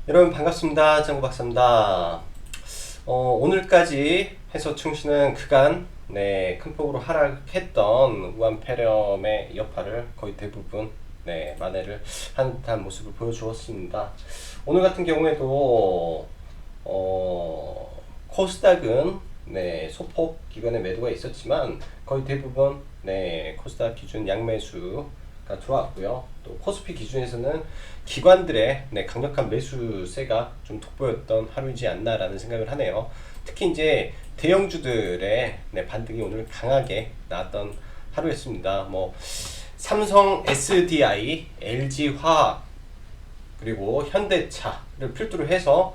여러분 반갑습니다. 장구 박사입니다. 오늘까지 해서 충신은 그간 큰 폭으로 하락했던 우한폐렴의 여파를 거의 대부분 만회를 한 듯한 모습을 보여주었습니다. 오늘 같은 경우에도 코스닥은 소폭 기관의 매도가 있었지만 거의 대부분 코스닥 기준 양매수가 들어왔고요. 또 코스피 기준에서는 기관들의 강력한 매수세가 좀 돋보였던 하루이지 않나라는 생각을 하네요. 특히 이제 대형주들의 반등이 오늘 강하게 나왔던 하루였습니다. 뭐 삼성 SDI, LG화학 그리고 현대차를 필두로 해서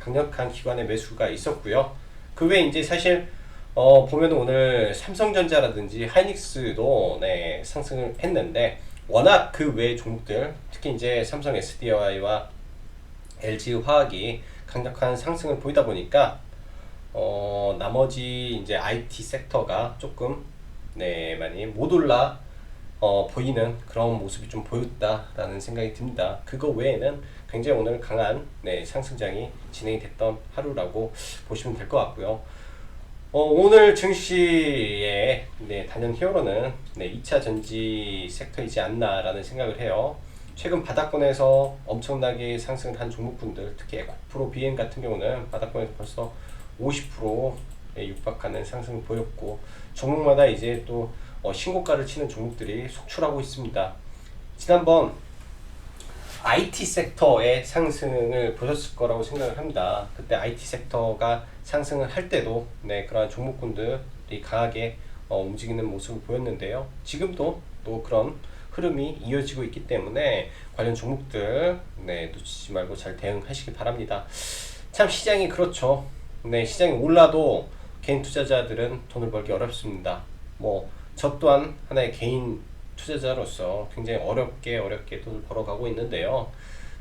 강력한 기관의 매수가 있었고요. 그 외에 이제 사실 보면 오늘 삼성전자라든지 하이닉스도 상승을 했는데 워낙 그 외의 종목들 특히 이제 삼성 SDI와 LG 화학이 강력한 상승을 보이다 보니까 나머지 이제 IT 섹터가 조금 많이 못 올라 보이는 그런 모습이 좀 보였다라는 생각이 듭니다. 그거 외에는 굉장히 오늘 강한 상승장이 진행이 됐던 하루라고 보시면 될 것 같고요. 오늘 증시의 단연 히어로는 2차 전지 섹터이지 않나라는 생각을 해요. 최근 바닥권에서 엄청나게 상승을 한 종목군들, 특히 에코프로 BM 같은 경우는 바닥권에서 벌써 50%에 육박하는 상승을 보였고, 종목마다 이제 또 신고가를 치는 종목들이 속출하고 있습니다. 지난번 IT 섹터의 상승을 보셨을 거라고 생각을 합니다. 그때 IT 섹터가 상승을 할 때도 그러한 종목군들이 강하게 움직이는 모습을 보였는데요. 지금도 또 그런 흐름이 이어지고 있기 때문에 관련 종목들 놓치지 말고 잘 대응하시기 바랍니다. 참 시장이 그렇죠. 시장이 올라도 개인 투자자들은 돈을 벌기 어렵습니다. 뭐 저 또한 하나의 개인 투자자로서 굉장히 어렵게 돈을 벌어가고 있는데요.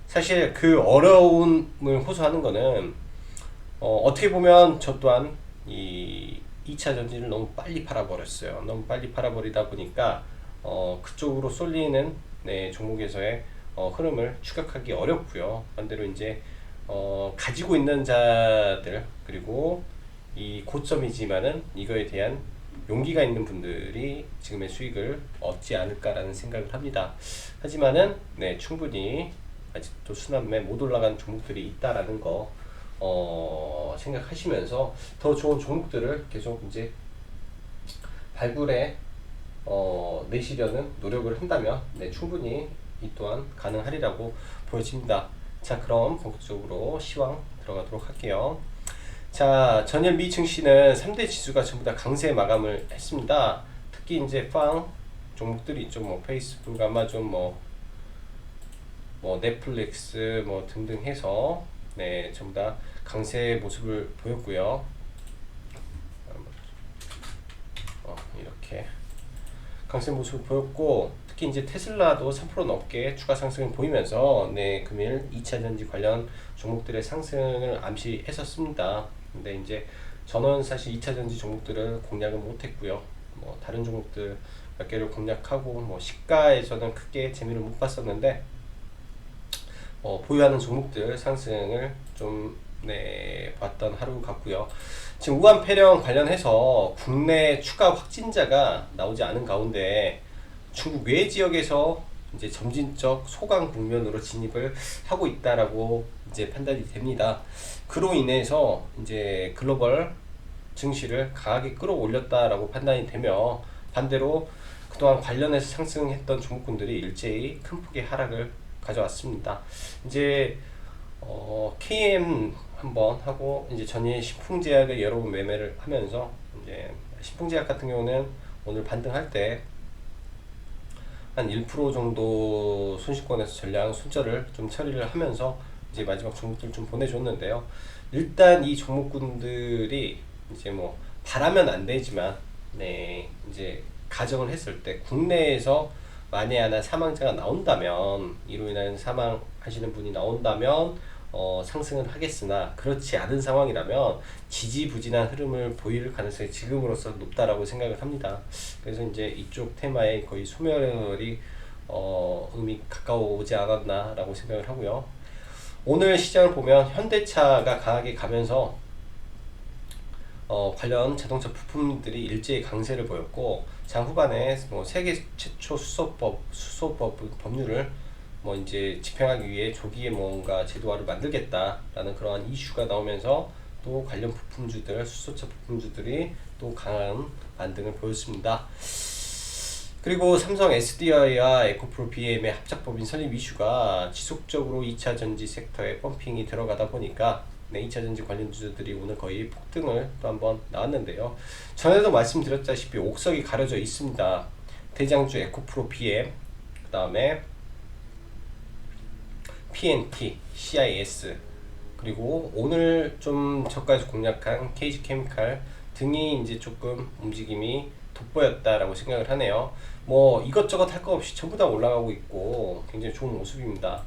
사실 그 어려움을 호소하는 거는 어떻게 보면 저 또한 이 2차 전지를 너무 빨리 팔아버렸어요. 너무 빨리 팔아버리다 보니까 그쪽으로 쏠리는 종목에서의 흐름을 추격하기 어렵고요. 반대로 이제 가지고 있는 자들 그리고 이 고점이지만은 이거에 대한 용기가 있는 분들이 지금의 수익을 얻지 않을까라는 생각을 합니다. 하지만은 충분히 아직도 순환매 못 올라간 종목들이 있다라는 거 생각하시면서 더 좋은 종목들을 계속 이제 발굴해 내시려는 노력을 한다면 충분히 이 또한 가능하리라고 보여집니다. 자, 그럼 본격적으로 시황 들어가도록 할게요. 자, 전일 미 증시는 3대 지수가 전부 다 강세 마감을 했습니다. 특히 이제 팡 종목들이 있죠. 뭐 페이스북, 아마존, 뭐 넷플릭스 뭐 등등 해서 전부 다 강세 모습을 보였고요. 이렇게 강세 모습을 보였고, 특히 이제 테슬라도 3% 넘게 추가 상승을 보이면서 금일 2차 전지 관련 종목들의 상승을 암시했었습니다. 근데 이제 저는 사실 2차 전지 종목들을 공략을 못했고요. 뭐 다른 종목들 몇 개를 공략하고 뭐 시가에서는 크게 재미를 못 봤었는데 보유하는 종목들 상승을 좀 봤던 하루 같고요. 지금 우한폐렴 관련해서 국내 추가 확진자가 나오지 않은 가운데 중국 외 지역에서 이제 점진적 소강 국면으로 진입을 하고 있다라고 이제 판단이 됩니다. 그로 인해서 이제 글로벌 증시를 강하게 끌어올렸다라고 판단이 되며, 반대로 그동안 관련해서 상승했던 종목군들이 일제히 큰 폭의 하락을 가져왔습니다. 이제 KM 한번 하고 이제 전일 신풍제약을 여러 번 매매를 하면서 이제 신풍제약 같은 경우는 오늘 반등할 때 한 1% 정도 손실권에서 전량 손절을 좀 처리를 하면서 이제 마지막 종목들 좀 보내줬는데요. 일단 이 종목군들이 이제 뭐 바라면 안 되지만 이제 가정을 했을 때 국내에서 만에 하나 사망자가 나온다면, 이로 인한 사망하시는 분이 나온다면 상승은 하겠으나, 그렇지 않은 상황이라면 지지부진한 흐름을 보일 가능성이 지금으로서 높다라고 생각을 합니다. 그래서 이제 이쪽 테마에 거의 소멸이 음이 가까워오지 않았나라고 생각을 하고요. 오늘 시장을 보면 현대차가 강하게 가면서 관련 자동차 부품들이 일제히 강세를 보였고, 장 후반에 뭐 세계 최초 수소법 법률을 뭐 이제 집행하기 위해 조기에 뭔가 제도화를 만들겠다라는 그러한 이슈가 나오면서 또 관련 부품주들, 수소차 부품주들이 또 강한 반등을 보였습니다. 그리고 삼성 SDI와 에코프로 BM의 합작법인 설립 이슈가 지속적으로 2차 전지 섹터에 펌핑이 들어가다 보니까 2차 전지 관련주들이 오늘 거의 폭등을 또 한번 나왔는데요. 전에도 말씀드렸다시피 옥석이 가려져 있습니다. 대장주 에코프로 BM, 그 다음에 PNT, CIS, 그리고 오늘 좀 저가에서 공략한 KG케미칼 등이 이제 조금 움직임이 돋보였다라고 생각을 하네요. 뭐 이것저것 할 거 없이 전부 다 올라가고 있고 굉장히 좋은 모습입니다.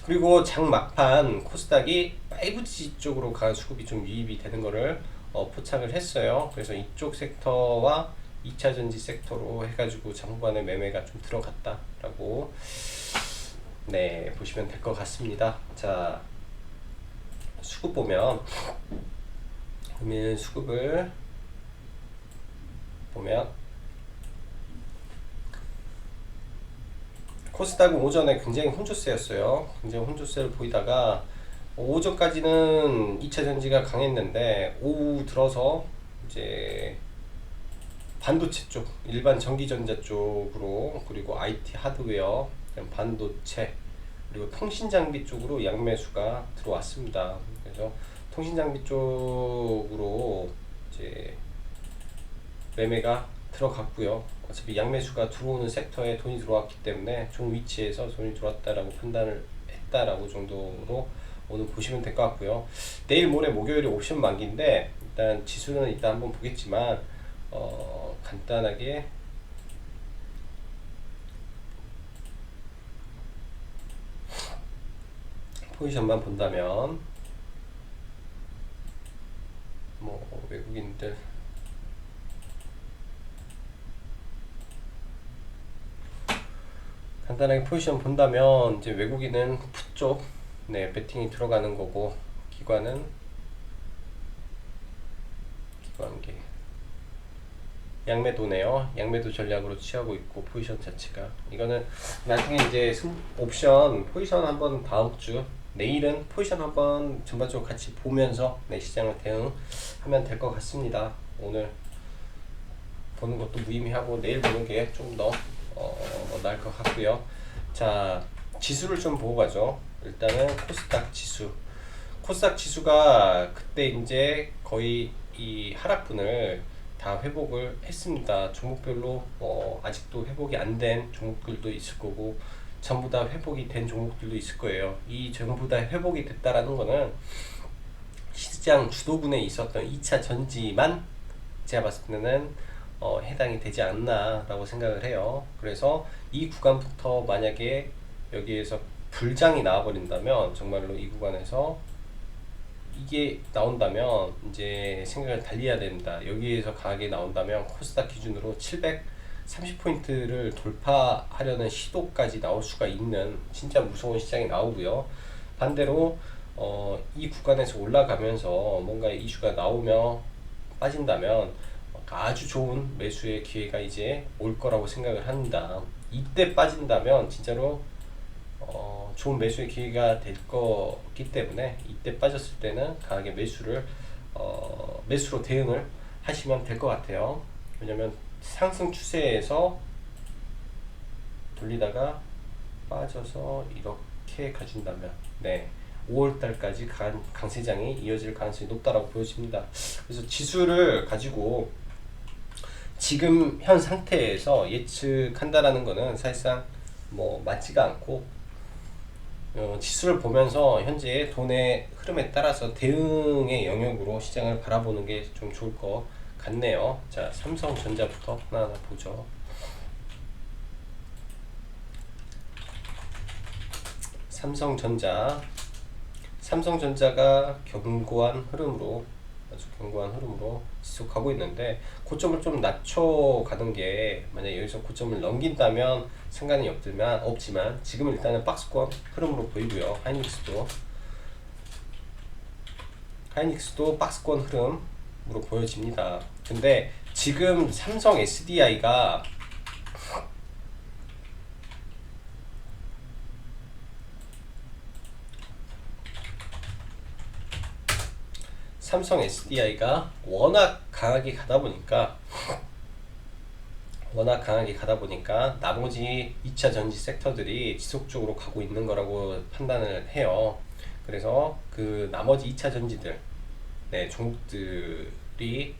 그리고 장 막판 코스닥이 5G 쪽으로 간 수급이 좀 유입이 되는 거를 포착을 했어요. 그래서 이쪽 섹터와 2차 전지 섹터로 해가지고 장후반에 매매가 좀 들어갔다라고 네 보시면 될 것 같습니다. 자, 수급 보면 수급을 보면 코스닥은 오전에 굉장히 혼조세였어요. 굉장히 혼조세를 보이다가 오전까지는 2차 전지가 강했는데 오후 들어서 이제 반도체 쪽, 일반 전기전자 쪽으로, 그리고 IT 하드웨어, 반도체, 그리고 통신장비 쪽으로 양매수가 들어왔습니다. 그래서 통신장비 쪽으로 이제 매매가 들어갔고요. 어차피 양매수가 들어오는 섹터에 돈이 들어왔기 때문에 좋은 위치에서 돈이 들어왔다라고 판단을 했다라고 정도로 오늘 보시면 될 것 같고요. 내일 모레 목요일에 옵션 만기인데 일단 지수는 이따 한번 보겠지만 간단하게 포지션만 본다면 뭐 외국인들 간단하게 포지션 본다면 이제 외국인은 풋쪽 네 배팅이 들어가는 거고, 기관계 양매도네요. 양매도 전략으로 취하고 있고, 포지션 자체가 이거는 나중에 이제 옵션 포지션 한번 다음 주 내일은 포지션 한번 전반적으로 같이 보면서 내 시장을 대응하면 될 것 같습니다. 오늘 보는 것도 무의미하고 내일 보는 게 좀 더 나을 것 같고요. 자, 지수를 좀 보고 가죠. 일단은 코스닥 지수가 그때 이제 거의 이 하락분을 다 회복을 했습니다. 종목별로 아직도 회복이 안 된 종목들도 있을 거고 전부 다 회복이 된 종목들도 있을 거예요. 이 전부 다 회복이 됐다라는 거는 시장 주도군에 있었던 2차 전지만 제가 봤을 때는 해당이 되지 않나 라고 생각을 해요. 그래서 이 구간부터 만약에 여기에서 불장이 나와버린다면, 정말로 이 구간에서 이게 나온다면 이제 생각을 달리 해야 됩니다. 여기에서 강하게 나온다면 코스닥 기준으로 730포인트를 돌파하려는 시도까지 나올 수가 있는 진짜 무서운 시장이 나오고요. 반대로 이 구간에서 올라가면서 뭔가 이슈가 나오며 빠진다면 아주 좋은 매수의 기회가 이제 올 거라고 생각을 합니다. 이때 빠진다면 진짜로 좋은 매수의 기회가 될 거기 때문에 이때 빠졌을 때는 강하게 매수로 대응을 하시면 될 것 같아요. 왜냐면 상승 추세에서 돌리다가 빠져서 이렇게 가준다면 5월달까지 강세장이 이어질 가능성이 높다라고 보여집니다. 그래서 지수를 가지고 지금 현 상태에서 예측한다라는 거는 사실상 뭐 맞지가 않고, 지수를 보면서 현재 돈의 흐름에 따라서 대응의 영역으로 시장을 바라보는 게 좀 좋을 것 같네요. 자, 삼성전자부터 하나하나 보죠. 삼성전자가 견고한 흐름으로 지속하고 있는데, 고점을 좀 낮춰가는 게, 만약 여기서 고점을 넘긴다면 상관이 없지만 지금은 일단은 박스권 흐름으로 보이고요. 하이닉스도 하이닉스도 박스권 흐름으로 보여집니다. 근데 지금 삼성 SDI가 워낙 강하게 가다 보니까 나머지 2차 전지 섹터들이 지속적으로 가고 있는 거라고 판단을 해요. 그래서 그 나머지 2차 전지들, 네, 종목들이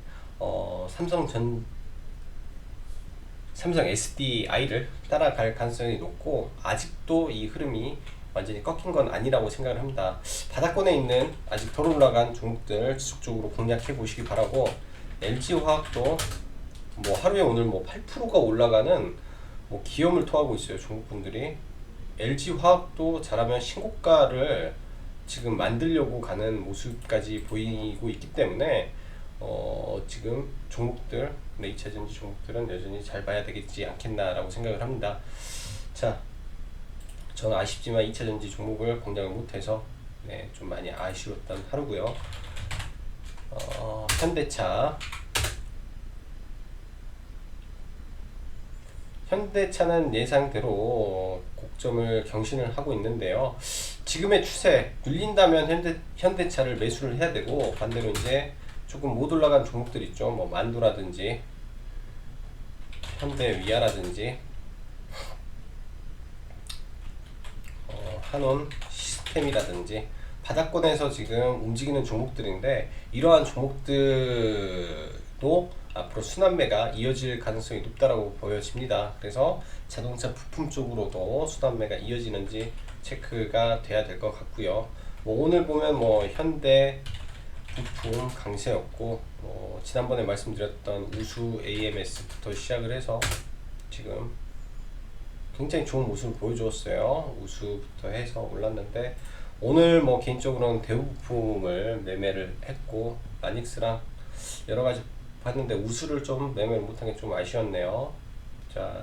삼성 SDI를 따라갈 가능성이 높고, 아직도 이 흐름이 완전히 꺾인 건 아니라고 생각을 합니다. 바닥권에 있는 아직 덜 올라간 종목들 지속적으로 공략해 보시기 바라고, LG화학도 뭐 하루에 오늘 뭐 8%가 올라가는 뭐 기염을 토하고 있어요, 종목분들이. LG화학도 잘하면 신고가를 지금 만들려고 가는 모습까지 보이고 있기 때문에 지금 종목들, 네, 2차전지 종목들은 여전히 잘 봐야 되겠지 않겠나라고 생각을 합니다. 자, 저는 아쉽지만 2차전지 종목을 공략을 못해서 네, 좀 많이 아쉬웠던 하루고요. 현대차는 예상대로 고점을 경신을 하고 있는데요. 지금의 추세 눌린다면 현대차를 매수를 해야 되고, 반대로 이제 조금 못 올라간 종목들 있죠. 뭐 만두라든지 현대위아라든지 한원 시스템이라든지 바닥권에서 지금 움직이는 종목들인데, 이러한 종목들도 앞으로 순환매가 이어질 가능성이 높다라고 보여집니다. 그래서 자동차 부품 쪽으로도 순환매가 이어지는지 체크가 돼야 될 것 같고요. 뭐 오늘 보면 뭐 현대 부품 강세였고, 지난번에 말씀드렸던 우수 AMS부터 시작을 해서 지금 굉장히 좋은 모습을 보여주었어요. 우수부터 해서 올랐는데, 오늘 뭐 개인적으로는 대우부품을 매매를 했고, 마닉스랑 여러가지 봤는데 우수를 좀 매매를 못한 게 좀 아쉬웠네요. 자,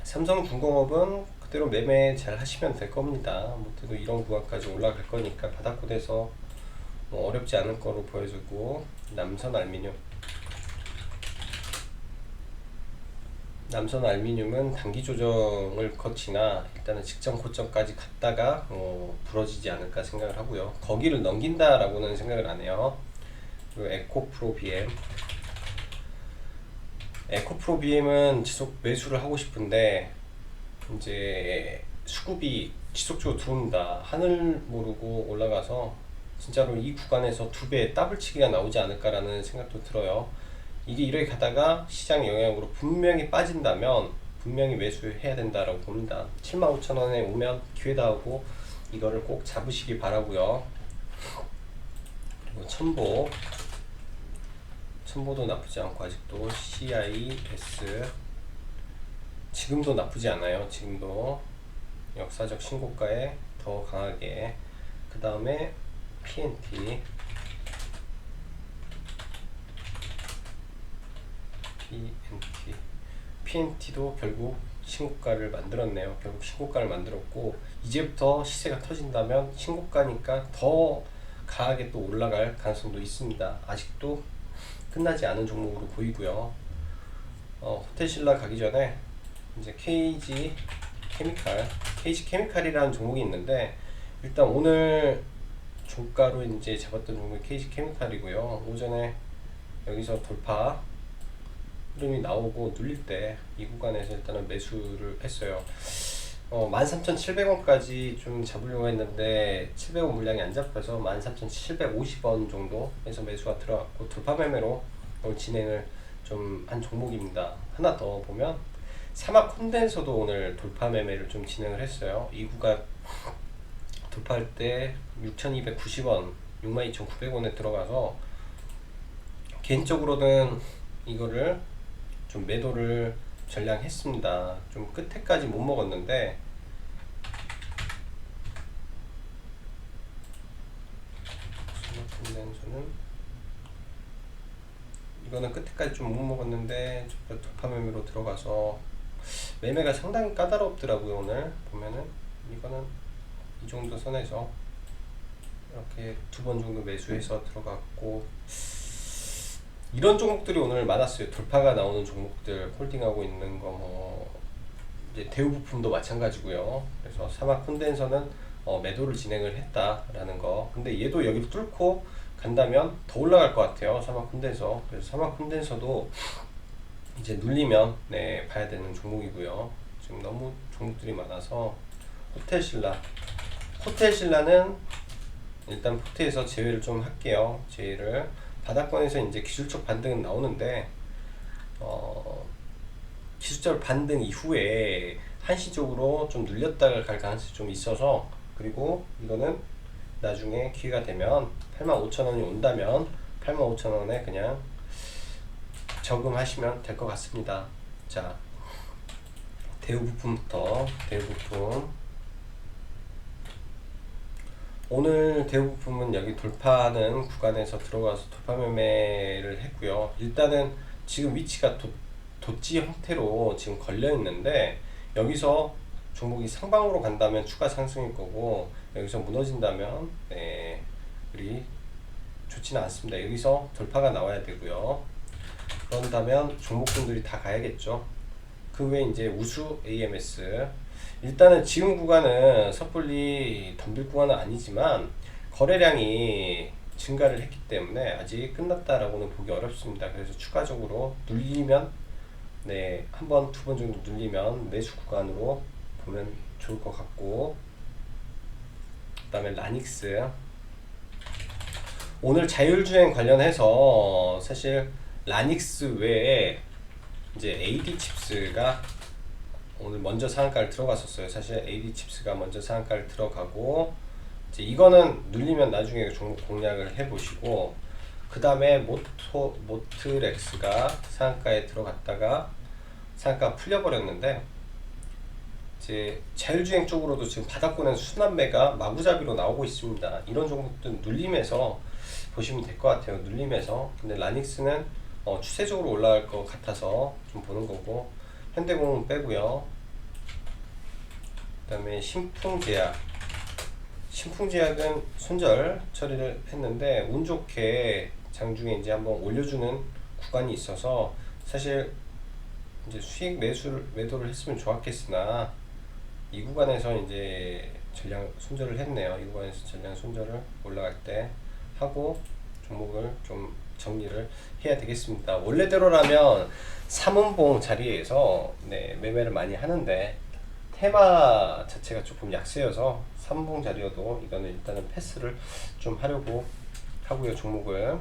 삼성중공업은 그대로 매매 잘 하시면 될 겁니다. 못해도 이런 구간까지 올라갈 거니까 바닥권에서 뭐 어렵지 않을 거로 보여지고, 남선알미늄은 단기 조정을 거치나 일단은 직전 고점까지 갔다가 부러지지 않을까 생각을 하고요. 거기를 넘긴다라고는 생각을 안 해요. 그리고 에코프로비엠은 지속 매수를 하고 싶은데, 이제 수급이 지속적으로 들어옵니다. 하늘 모르고 올라가서 진짜로 이 구간에서 2배 더블치기가 나오지 않을까라는 생각도 들어요. 이게 이렇게 가다가 시장 영향으로 분명히 빠진다면 분명히 매수해야 된다라고 봅니다. 75,000원에 오면 기회다 하고 이거를 꼭 잡으시기 바라고요. 그리고 첨보도 나쁘지 않고, 아직도 CIS 지금도 나쁘지 않아요. 지금도 역사적 신고가에 더 강하게. 그 다음에 PNT도 결국 신고가를 만들었네요. 결국 신고가를 만들었고, 이제부터 시세가 터진다면 신고가니까 더 강하게 또 올라갈 가능성도 있습니다. 아직도 끝나지 않은 종목으로 보이고요. 호텔신라 가기 전에 이제 KG 케미칼이라는 종목이 있는데, 일단 오늘 종가로 이제 잡았던 종목이 KG 케미칼이고요. 오전에 여기서 돌파 흐름이 나오고 눌릴 때 이 구간에서 일단은 매수를 했어요. 13,700원까지 좀 잡으려고 했는데 700원 물량이 안 잡혀서 13,750원 정도 해서 매수가 들어갔고, 돌파 매매로 오늘 진행을 좀 한 종목입니다. 하나 더 보면 사막 콘덴서도 오늘 돌파 매매를 좀 진행을 했어요. 이 구간 돌파할 때 6,290원, 62,900원에 들어가서 개인적으로는 이거를 좀 매도를 전량했습니다. 좀 끝에까지 못 먹었는데 이거는 끝에까지 좀 못 먹었는데 돌파 매매로 들어가서 매매가 상당히 까다롭더라고요. 오늘 보면은 이거는 이 정도 선에서 이렇게 2번 정도 매수해서 들어갔고, 이런 종목들이 오늘 많았어요. 돌파가 나오는 종목들 홀딩하고 있는 거, 뭐 이제 대우부품도 마찬가지고요. 그래서 사막 콘덴서는 매도를 진행을 했다라는 거. 근데 얘도 여기를 뚫고 간다면 더 올라갈 것 같아요. 사막 콘덴서. 그래서 사막 콘덴서도 이제 눌리면 네, 봐야 되는 종목이고요. 지금 너무 종목들이 많아서 호텔신라는 일단 포트에서 제외를 좀 할게요. 제외를 바닥권에서 이제 기술적 반등은 나오는데 기술적 반등 이후에 한시적으로 좀 눌렸다가 갈 가능성이 좀 있어서, 그리고 이거는 나중에 기회가 되면 85,000원이 온다면 85,000원에 그냥 저금하시면 될 것 같습니다. 자, 대우부품부터. 대우부품 오늘 대우부품은 여기 돌파하는 구간에서 들어가서 돌파 매매를 했고요. 일단은 지금 위치가 도치 형태로 지금 걸려 있는데, 여기서 종목이 상방으로 간다면 추가 상승일 거고, 여기서 무너진다면 네, 우리 좋지는 않습니다. 여기서 돌파가 나와야 되고요. 그런다면 종목군들이 다 가야겠죠. 그 외에 이제 우수 AMS, 일단은 지금 구간은 섣불리 덤빌 구간은 아니지만 거래량이 증가를 했기 때문에 아직 끝났다라고는 보기 어렵습니다. 그래서 추가적으로 눌리면 네, 한 번, 2번 정도 눌리면 매수 구간으로 보면 좋을 것 같고, 그 다음에 라닉스. 오늘 자율주행 관련해서 사실 라닉스 외에 이제 AD칩스가 오늘 먼저 상한가를 들어갔었어요. 사실 AD칩스가 먼저 상한가를 들어가고, 이제 이거는 눌리면 나중에 종목 공략을 해보시고, 그 다음에 모트렉스가 상한가에 들어갔다가 상한가 풀려버렸는데, 이제 자율주행 쪽으로도 지금 바닥권에서 순환매가 마구잡이로 나오고 있습니다. 이런 종목들 눌림에서 보시면 될 것 같아요. 눌림에서. 근데 라닉스는 추세적으로 올라갈 것 같아서 좀 보는 거고, 현대공은 빼고요. 그 다음에 신풍제약은 손절 처리를 했는데, 운 좋게 장중에 이제 한번 올려주는 구간이 있어서 사실 이제 수익 매도를 했으면 좋았겠으나, 이 구간에서 이제 전량 손절을 했네요. 이 구간에서 전량 손절을 올라갈 때 하고 종목을 좀 정리를 해야 되겠습니다. 원래대로라면 삼은봉 자리에서 네, 매매를 많이 하는데, 테마 자체가 조금 약세여서 삼봉 자리여도 이거는 일단은 패스를 좀 하려고 하고요. 종목을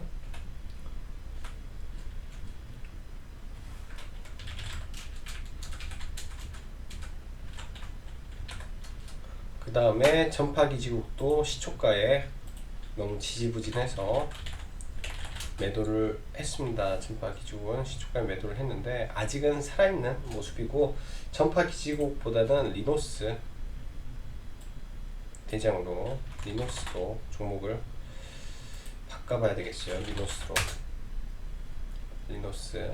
그 다음에 전파기지국도 시초가에 너무 지지부진해서 매도를 했습니다. 전파기지국은 시초가에 매도를 했는데 아직은 살아있는 모습이고, 전파기지국보다는 리노스 대장으로 리노스도 종목을 바꿔봐야 되겠어요. 리노스.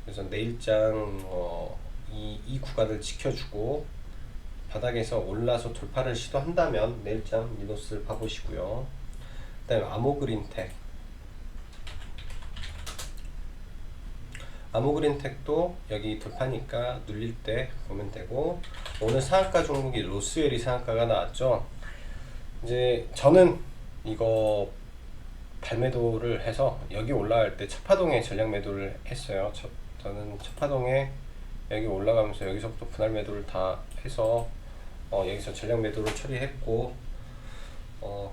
그래서 내일장 이 구간을 지켜주고 바닥에서 올라서 돌파를 시도한다면 내일장 리노스를 봐보시고요. 그 다음에 아모그린텍도 여기 돌파니까 눌릴 때 보면 되고, 오늘 상한가 종목이 로스웰이 상한가가 나왔죠. 이제 저는 이거 발매도를 해서 여기 올라갈 때 첫파동에 전량 매도를 했어요. 저는 첫파동에 여기 올라가면서 여기서부터 분할 매도를 다 해서 여기서 전량 매도를 처리했고,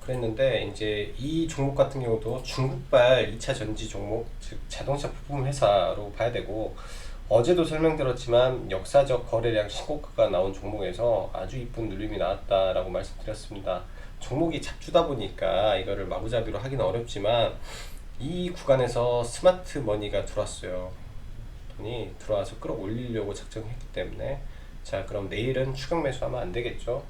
그랬는데 이제 이 종목 같은 경우도 중국발 2차 전지 종목, 즉 자동차 부품 회사로 봐야 되고, 어제도 설명드렸지만 역사적 거래량 신고가가 나온 종목에서 아주 이쁜 누림이 나왔다라고 말씀드렸습니다. 종목이 잡주다 보니까 이거를 마구잡이로 하기는 어렵지만 이 구간에서 스마트 머니가 들어왔어요. 돈이 들어와서 끌어올리려고 작정했기 때문에, 자 그럼 내일은 추격 매수하면 안 되겠죠.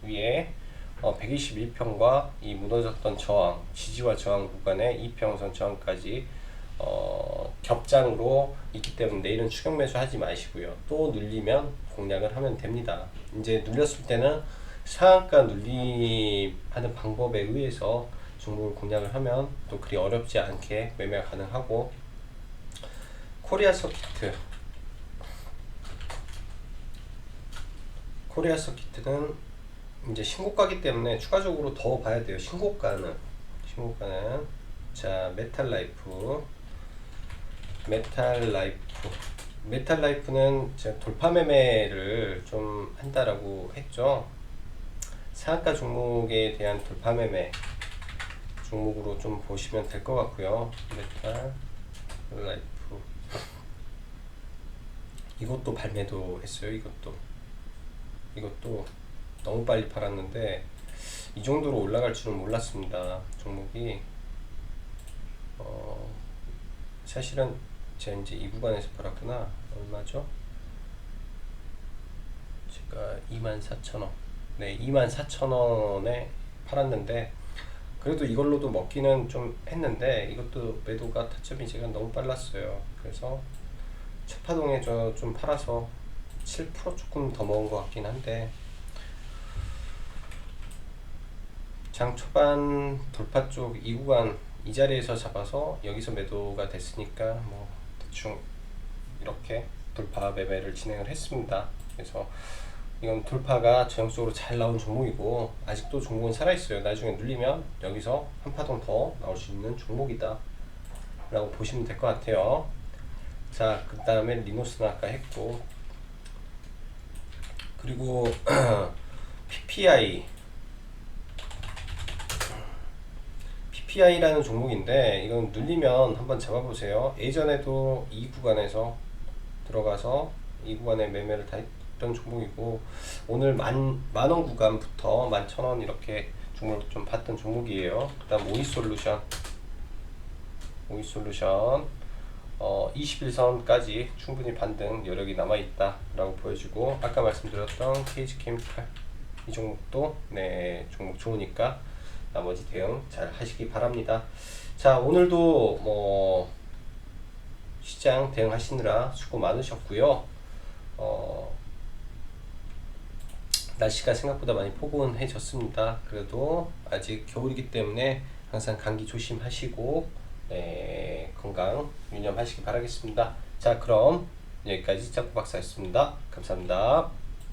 위에 121평과 이 무너졌던 저항, 지지와 저항 구간의 이평선 저항까지 겹장으로 있기 때문에 내일은 추격 매수 하지 마시고요. 또 눌리면 공략을 하면 됩니다. 이제 눌렸을 때는 상한가 눌림하는 방법에 의해서 종목을 공략을 하면 또 그리 어렵지 않게 매매가 가능하고, 코리아 서키트, 코리아 서키트는 이제 신고가기 때문에 추가적으로 더 봐야 돼요. 신고가는 자, 메탈라이프는 제가 돌파 매매를 좀 한다라고 했죠. 상한가 종목에 대한 돌파 매매 종목으로 좀 보시면 될 것 같고요. 메탈라이프 이것도 발매도 했어요. 이것도 너무 빨리 팔았는데 이 정도로 올라갈 줄은 몰랐습니다. 종목이 사실은 제가 이제 이 구간에서 팔았구나. 얼마죠? 제가 24,000원, 네, 24,000원에 팔았는데 그래도 이걸로도 먹기는 좀 했는데 이것도 매도가 타점이 제가 너무 빨랐어요. 그래서 첫 파동에 저 좀 팔아서 7% 조금 더 먹은 것 같긴 한데, 장 초반 돌파 쪽 이 구간 이 자리에서 잡아서 여기서 매도가 됐으니까 뭐 대충 이렇게 돌파 매매를 진행을 했습니다. 그래서 이건 돌파가 전형적으로 잘 나온 종목이고 아직도 종목은 살아있어요. 나중에 눌리면 여기서 한 파동 더 나올 수 있는 종목이다 라고 보시면 될 것 같아요. 자, 그 다음에 리노스는 아까 했고, 그리고 PPI라는 종목인데 이건 눌리면 한번 잡아보세요. 예전에도 이 구간에서 들어가서 이 구간에 매매를 다 했던 종목이고, 오늘 만원 구간부터 11,000원 이렇게 종목을 좀 봤던 종목이에요. 그 다음 오이솔루션 21선까지 충분히 반등 여력이 남아있다 라고 보여주고, 아까 말씀드렸던 KG케미칼 이 종목도 네, 종목 좋으니까 나머지 대응 잘 하시기 바랍니다. 자, 오늘도 뭐 시장 대응하시느라 수고 많으셨고요. 날씨가 생각보다 많이 포근해졌습니다. 그래도 아직 겨울이기 때문에 항상 감기 조심하시고 네, 건강 유념하시기 바라겠습니다. 자, 그럼 여기까지 짝구 박사였습니다. 감사합니다.